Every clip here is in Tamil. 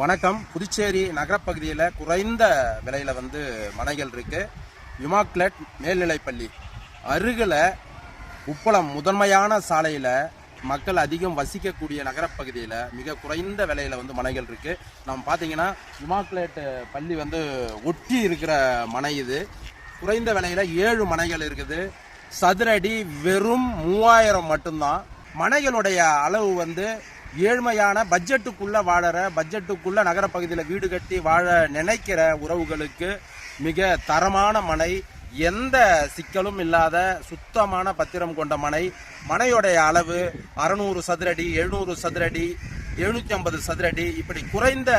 வணக்கம். புதுச்சேரி நகரப்பகுதியில் குறைந்த விலையில் மனைகள் இருக்கு. இமாக்லெட் மேல்நிலைப்பள்ளி அருகில் உப்பளம் முதன்மையான சாலையில் மக்கள் அதிகம் வசிக்கக்கூடிய நகரப்பகுதியில் மிக குறைந்த விலையில் மனைகள் இருக்கு. நம்ம பார்த்தீங்கன்னா இமாக்லெட் பள்ளி ஒட்டி இருக்கிற மனை. இது குறைந்த விலையில் 7 மனைகள் இருக்குது. சதுரடி வெறும் 3000 மட்டும்தான். மனைகளுடைய அளவு ஏழ்மையான பட்ஜெட்டுக்குள்ள நகரப்பகுதியில் வீடு கட்டி வாழ நினைக்கிற உறவுகளுக்கு மிக தரமான மனை, எந்த சிக்கலும் இல்லாத சுத்தமான பத்திரம் கொண்ட மனை. மனையுடைய அளவு 600 சதுரடி, 700 சதுரடி, 750 சதுரடி, இப்படி குறைந்த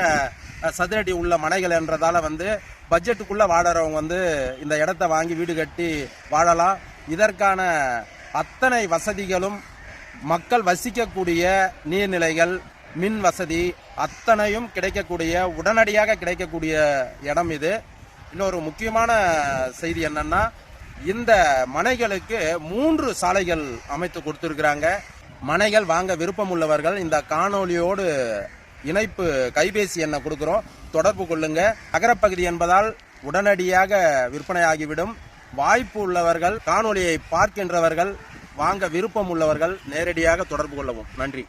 சதுரடி உள்ள மனைகள் என்றதால பட்ஜெட்டுக்குள்ள வாழறவங்க இந்த இடத்த வாங்கி வீடு கட்டி வாழலாம். இதற்கான அத்தனை வசதிகளும் மக்கள் வசிக்கக்கூடிய நீர்நிலைகள், மின் வசதி அத்தனையும் கிடைக்கக்கூடிய, உடனடியாக கிடைக்கக்கூடிய இடம் இது. இன்னொரு முக்கியமான செய்தி என்னன்னா, இந்த மனைகளுக்கு 3 சாலைகள் அமைத்து கொடுத்துருக்குறாங்க. மனைகள் வாங்க விருப்பம் உள்ளவர்கள் இந்த காணொலியோடு இணைப்பு கைபேசி எண்ணை கொடுக்குறோம், தொடர்பு கொள்ளுங்க. நகரப்பகுதி என்பதால் உடனடியாக விற்பனையாகிவிடும். வாய்ப்பு உள்ளவர்கள், காணொலியை பார்க்கின்றவர்கள், வாங்க விருப்பம் உள்ளவர்கள் நேரடியாக தொடர்பு கொள்ளவும். நன்றி.